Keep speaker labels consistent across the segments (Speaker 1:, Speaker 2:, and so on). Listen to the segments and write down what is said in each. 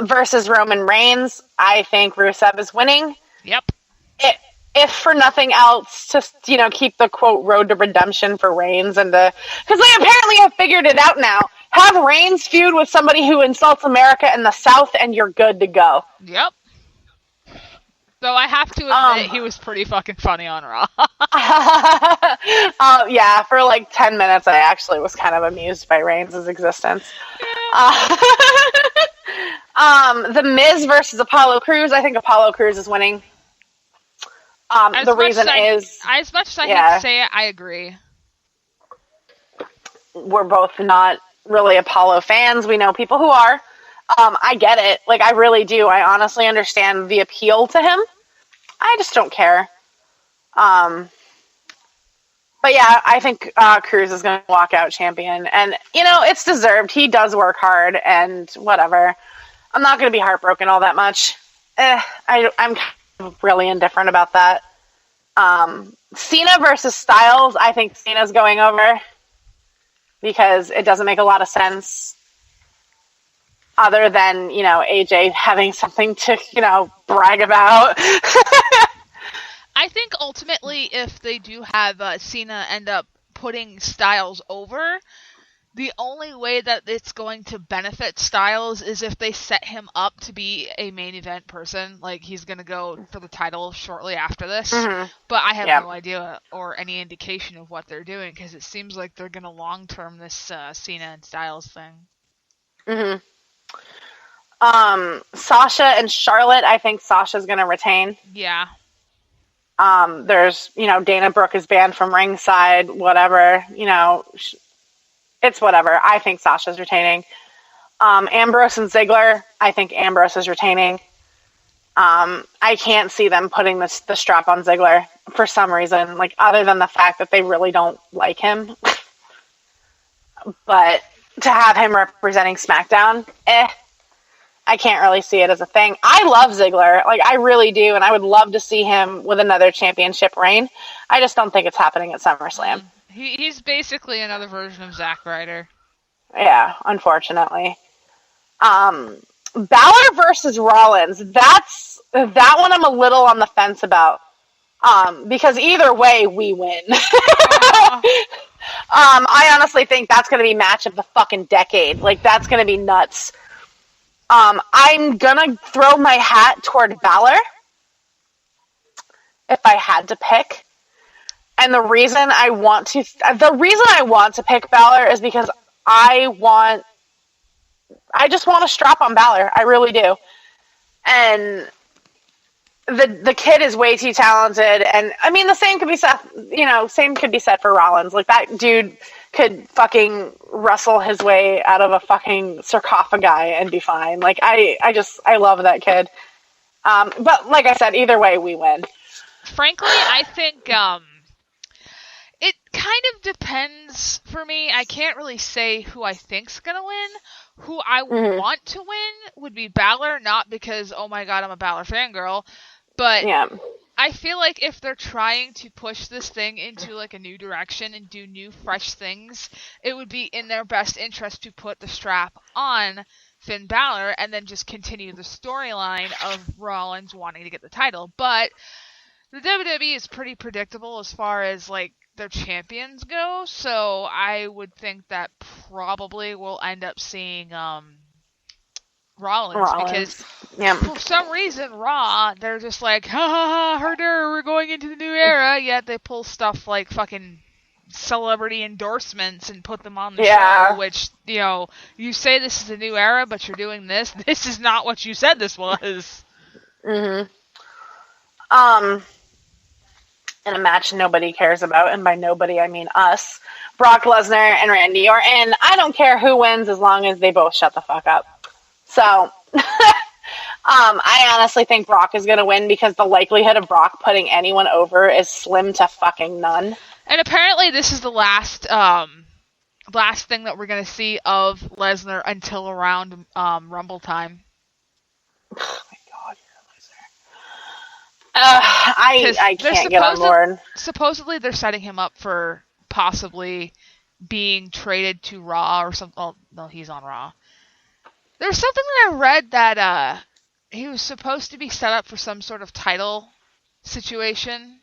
Speaker 1: versus Roman Reigns. I think Rusev is winning.
Speaker 2: Yep.
Speaker 1: If for nothing else, to keep the quote road to redemption for Reigns, and because they apparently have figured it out now. Have Reigns feud with somebody who insults America in the South, and you're good to go.
Speaker 2: Yep. Though I have to admit, he was pretty fucking funny on Raw.
Speaker 1: Yeah, for like 10 minutes, I actually was kind of amused by Reigns' existence. The Miz versus Apollo Crews. I think Apollo Crews is winning. The reason is...
Speaker 2: As much as I hate to say it, I agree.
Speaker 1: We're both not really Apollo fans. We know people who are. I get it. Like, I really do. I honestly understand the appeal to him. I just don't care. But yeah, I think Cruz is going to walk out champion. And, it's deserved. He does work hard and whatever. I'm not going to be heartbroken all that much. I'm kind of really indifferent about that. Cena versus Styles. I think Cena's going over because it doesn't make a lot of sense other than, AJ having something to, brag about.
Speaker 2: I think ultimately if they do have Cena end up putting Styles over, the only way that it's going to benefit Styles is if they set him up to be a main event person. Like, he's going to go for the title shortly after this. Mm-hmm. But I have no idea or any indication of what they're doing, because it seems like they're going to long-term this Cena and Styles thing.
Speaker 1: Mm-hmm. Sasha and Charlotte, I think Sasha's going to retain.
Speaker 2: Yeah.
Speaker 1: There's, Dana Brooke is banned from ringside, whatever, it's whatever. I think Sasha's retaining. Ambrose and Ziggler, I think Ambrose is retaining. I can't see them putting the strap on Ziggler for some reason, like, other than the fact that they really don't like him. But to have him representing SmackDown, I can't really see it as a thing. I love Ziggler, like, I really do, and I would love to see him with another championship reign. I just don't think it's happening at SummerSlam.
Speaker 2: He's basically another version of Zack Ryder.
Speaker 1: Yeah, unfortunately. Balor versus Rollins. That one I'm a little on the fence about. Because either way, we win. I honestly think that's going to be match of the fucking decade. Like, that's going to be nuts. I'm going to throw my hat toward Balor if I had to pick. And the reason I want to pick Balor is because I just want a strap on Balor. I really do. And the kid is way too talented. And I mean, the same could be said, for Rollins. Like, that dude could fucking wrestle his way out of a fucking sarcophagi and be fine. Like, I love that kid. But like I said, either way, we win.
Speaker 2: Frankly, I think, it kind of depends for me. I can't really say who I think's gonna win. Who I want to win would be Balor, not because, oh my god, I'm a Balor fangirl, but I feel like if they're trying to push this thing into like a new direction and do new, fresh things, it would be in their best interest to put the strap on Finn Balor and then just continue the storyline of Rollins wanting to get the title. But the WWE is pretty predictable as far as like their champions go, so I would think that probably we'll end up seeing Rollins. Because for some reason Raw, they're just like, ha ha ha, herder, we're going into the new era, yet they pull stuff like fucking celebrity endorsements and put them on the show, which, you say this is a new era, but you're doing this. This is not what you said this was.
Speaker 1: In a match nobody cares about, and by nobody I mean us, Brock Lesnar and Randy Orton. I don't care who wins as long as they both shut the fuck up. So, I honestly think Brock is going to win because the likelihood of Brock putting anyone over is slim to fucking none.
Speaker 2: And apparently this is the last thing that we're going to see of Lesnar until around Rumble time. I can't get on board. Supposedly they're setting him up for possibly being traded to Raw or something. Oh, no, he's on Raw. There's something that I read that he was supposed to be set up for some sort of title situation.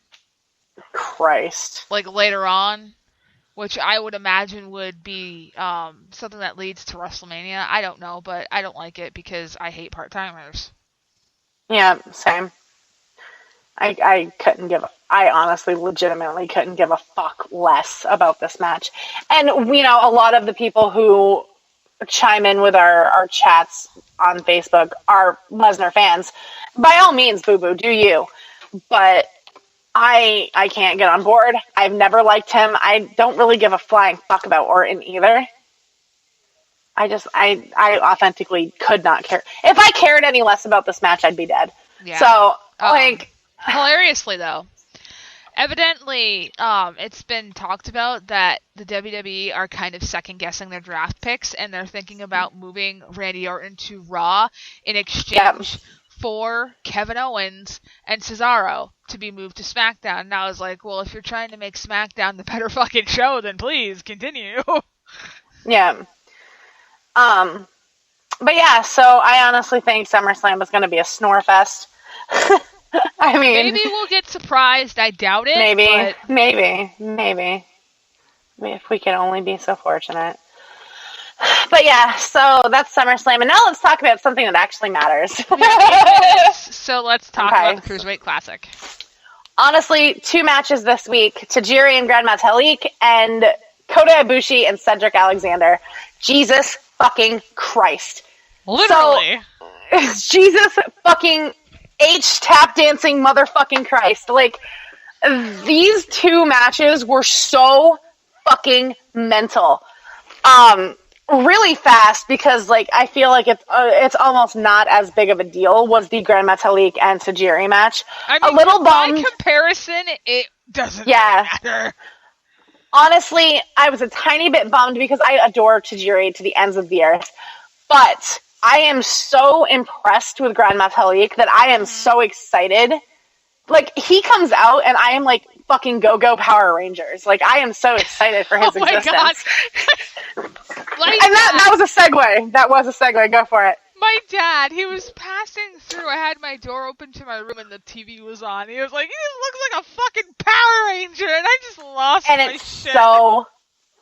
Speaker 1: Christ.
Speaker 2: Like later on, which I would imagine would be something that leads to WrestleMania. I don't know, but I don't like it because I hate part-timers.
Speaker 1: Yeah, same. I honestly legitimately couldn't give a fuck less about this match. And, a lot of the people who chime in with our chats on Facebook are Lesnar fans. By all means, boo-boo, do you. But I can't get on board. I've never liked him. I don't really give a flying fuck about Orton either. I authentically could not care. If I cared any less about this match, I'd be dead. Yeah. So,
Speaker 2: hilariously, though, evidently, it's been talked about that the WWE are kind of second-guessing their draft picks, and they're thinking about moving Randy Orton to Raw in exchange for Kevin Owens and Cesaro to be moved to SmackDown. And I was like, well, if you're trying to make SmackDown the better fucking show, then please continue.
Speaker 1: Yeah. But yeah, so I honestly think SummerSlam is going to be a snore fest. I mean,
Speaker 2: maybe we'll get surprised. I doubt it.
Speaker 1: Maybe. If we could only be so fortunate. But yeah, so that's SummerSlam. And now let's talk about something that actually matters.
Speaker 2: So let's talk about the Cruiserweight Classic.
Speaker 1: Honestly, 2 matches this week. Tajiri and Grand Metalik and Kota Ibushi and Cedric Alexander. Jesus fucking Christ.
Speaker 2: Literally.
Speaker 1: So, Jesus fucking H-tap dancing motherfucking Christ. Like, these 2 matches were so fucking mental. Really fast because, like, I feel like it's almost not as big of a deal was the Grand Metalik and Tajiri match.
Speaker 2: I mean,
Speaker 1: a little bummed.
Speaker 2: By comparison, it doesn't matter.
Speaker 1: Honestly, I was a tiny bit bummed because I adore Tajiri to the ends of the earth. But I am so impressed with Grand Metalik that I am so excited. Like, he comes out and I am like, fucking go Power Rangers. Like, I am so excited for his existence. God. And that was a segue. That was a segue. Go for it.
Speaker 2: My dad, he was passing through. I had my door open to my room and the TV was on. He was like, he just looks like a fucking Power Ranger. And I just lost my shit. And it's
Speaker 1: so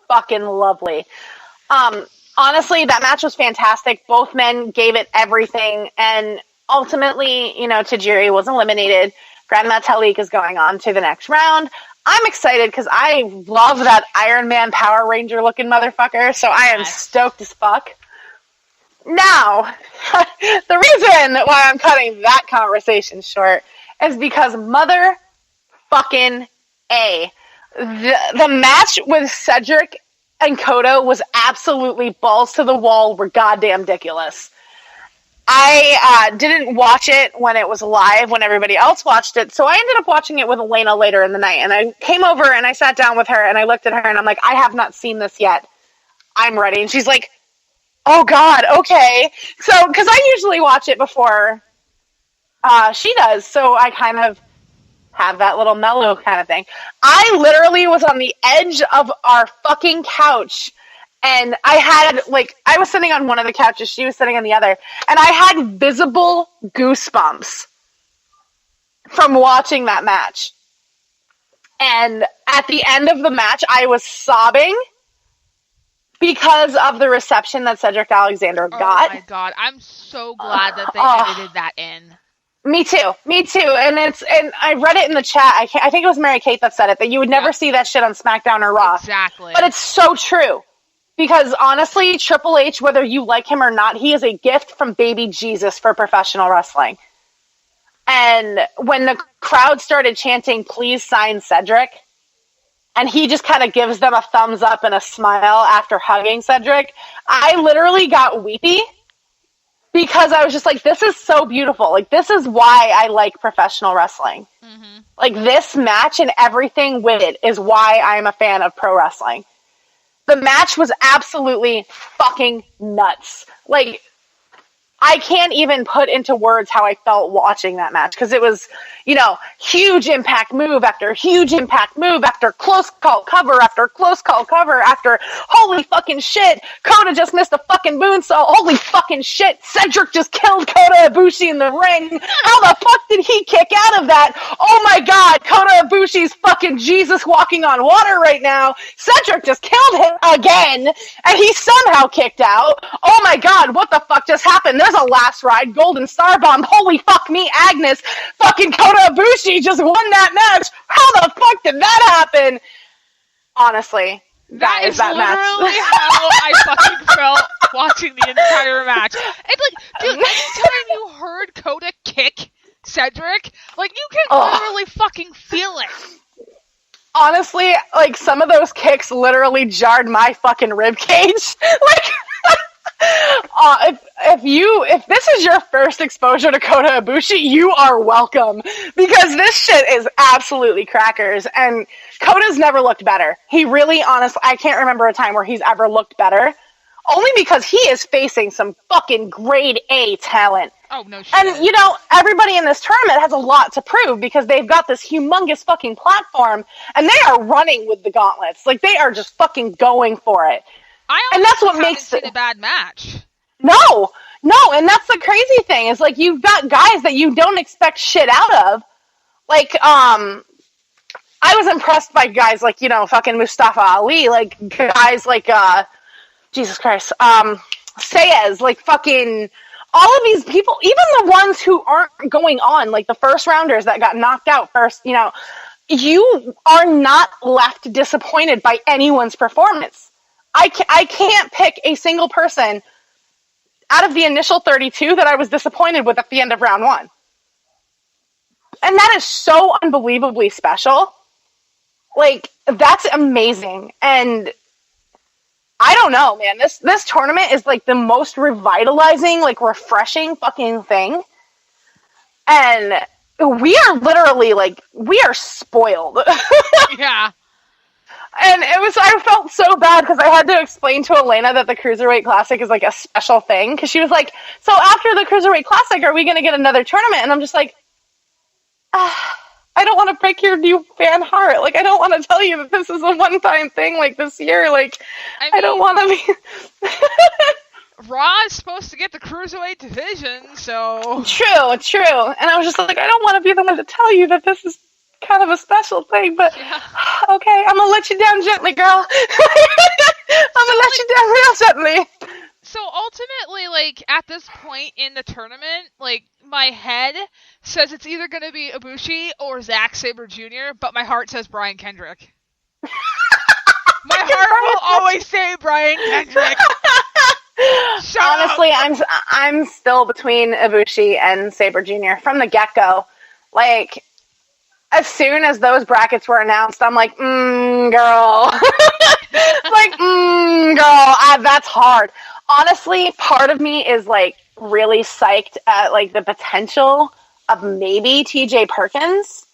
Speaker 1: fucking lovely. Honestly, that match was fantastic. Both men gave it everything. And ultimately, Tajiri was eliminated. Grand Metalik is going on to the next round. I'm excited because I love that Iron Man Power Ranger looking motherfucker, so I am stoked as fuck. Now, the reason why I'm cutting that conversation short is because motherfucking A. The match with Cedric and Kota was absolutely balls to the wall, were goddamn ridiculous. I didn't watch it when it was live, when everybody else watched it, so I ended up watching it with Elena later in the night, and I came over and I sat down with her, and I looked at her, and I'm like, I have not seen this yet. I'm ready. And she's like, oh God, okay. So, because I usually watch it before she does, so I kind of have that little mellow kind of thing. I literally was on the edge of our fucking couch. And I was sitting on one of the couches, she was sitting on the other, and I had visible goosebumps from watching that match. And at the end of the match, I was sobbing because of the reception that Cedric Alexander got.
Speaker 2: Oh my God, I'm so glad that they edited that in.
Speaker 1: Me too. And I read it in the chat. I think it was Mary Kate that said it, that you would never see that shit on SmackDown or Raw.
Speaker 2: Exactly.
Speaker 1: But it's so true. Because honestly, Triple H, whether you like him or not, he is a gift from baby Jesus for professional wrestling. And when the crowd started chanting, please sign Cedric, and he just kind of gives them a thumbs up and a smile after hugging Cedric, I literally got weepy because I was just like, this is so beautiful. Like, this is why I like professional wrestling. Mm-hmm. Like, this match and everything with it is why I'm a fan of pro wrestling. The match was absolutely fucking nuts. Like, I can't even put into words how I felt watching that match, because it was, huge impact move after huge impact move after close call cover after close call cover after holy fucking shit, Kota just missed a fucking moonsault, holy fucking shit, Cedric just killed Kota Ibushi in the ring, how the fuck did he kick out of that? Oh my god, Kota Ibushi's fucking Jesus walking on water right now, Cedric just killed him again, and he somehow kicked out. Oh my god, what the fuck just happened? There's a last ride, Golden Star Bomb, holy fuck me, Agnes, fucking Kota Ibushi just won that match. How the fuck did that happen? Honestly,
Speaker 2: that is
Speaker 1: that
Speaker 2: literally
Speaker 1: match.
Speaker 2: how I fucking felt watching the entire match. It's like, dude, anytime you heard Kota kick Cedric, like, you can literally fucking feel it.
Speaker 1: Honestly, like, some of those kicks literally jarred my fucking rib cage. Like, if this is your first exposure to Kota Ibushi, you are welcome, because this shit is absolutely crackers, and Kota's never looked better. He really, honestly, I can't remember a time where he's ever looked better, only because he is facing some fucking grade A talent.
Speaker 2: Oh, no shit.
Speaker 1: And, everybody in this tournament has a lot to prove, because they've got this humongous fucking platform, and they are running with the gauntlets. Like, they are just fucking going for it.
Speaker 2: And that's what makes it a bad match.
Speaker 1: No, and that's the crazy thing, is like, you've got guys that you don't expect shit out of. Like, I was impressed by guys like, fucking Mustafa Ali, like, guys like, Jesus Christ, Saez, like, fucking, all of these people, even the ones who aren't going on, like the first rounders that got knocked out first, you are not left disappointed by anyone's performance. I can't pick a single person out of the initial 32 that I was disappointed with at the end of round one. And that is so unbelievably special. Like, that's amazing. And I don't know, man. This tournament is like the most revitalizing, like, refreshing fucking thing. And we are literally, like, we are spoiled.
Speaker 2: Yeah.
Speaker 1: And I felt so bad, because I had to explain to Elena that the Cruiserweight Classic is like a special thing, because she was like, so after the Cruiserweight Classic, are we going to get another tournament? And I'm just like, I don't want to break your new fan heart. Like, I don't want to tell you that this is a one-time thing, like, this year. Like, I don't want to be...
Speaker 2: Raw is supposed to get the Cruiserweight division, so...
Speaker 1: True. And I was just like, I don't want to be the one to tell you that this is kind of a special thing, but okay, I'm gonna let you down gently, girl. I'm gonna let you down real gently.
Speaker 2: So ultimately, like, at this point in the tournament, like, my head says it's either gonna be Ibushi or Zack Sabre Jr., but my heart says Brian Kendrick. My heart will always say Brian Kendrick.
Speaker 1: Honestly, I'm still between Ibushi and Sabre Jr. from the get-go. Like, as soon as those brackets were announced, I'm like, girl. Like, girl, that's hard. Honestly, part of me is, like, really psyched at, like, the potential of maybe TJ Perkins.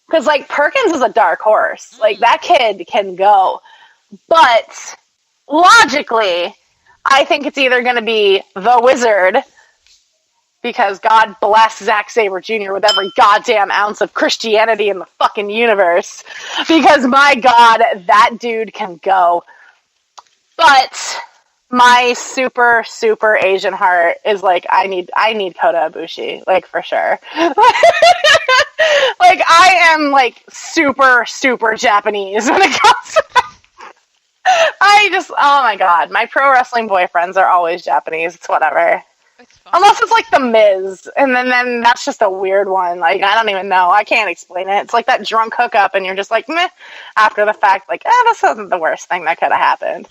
Speaker 1: Because, like, Perkins is a dark horse. Like, that kid can go. But, logically, I think it's either going to be the Wizard, because God bless Zack Sabre Jr. with every goddamn ounce of Christianity in the fucking universe. Because, my God, that dude can go. But my super, super Asian heart is like, I need Kota Ibushi, like, for sure. Like, I am, like, super, super Japanese when it comes to that. Oh my God, my pro wrestling boyfriends are always Japanese. It's whatever. Unless it's like The Miz, and then that's just a weird one. Like, I don't even know. I can't explain it. It's like that drunk hookup, and you're just like, meh, after the fact, like, this wasn't the worst thing that could have happened.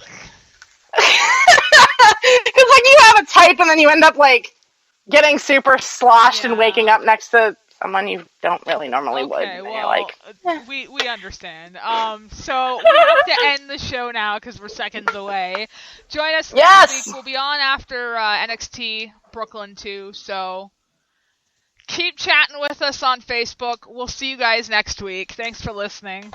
Speaker 1: Because, like, you have a type, and then you end up, like, getting super sloshed and waking up next to someone you don't really normally would.
Speaker 2: Well,
Speaker 1: like,
Speaker 2: we understand. So we have to end the show now because we're seconds away. Join us next week. We'll be on after NXT Brooklyn 2, so keep chatting with us on Facebook. We'll see you guys next week. Thanks for listening.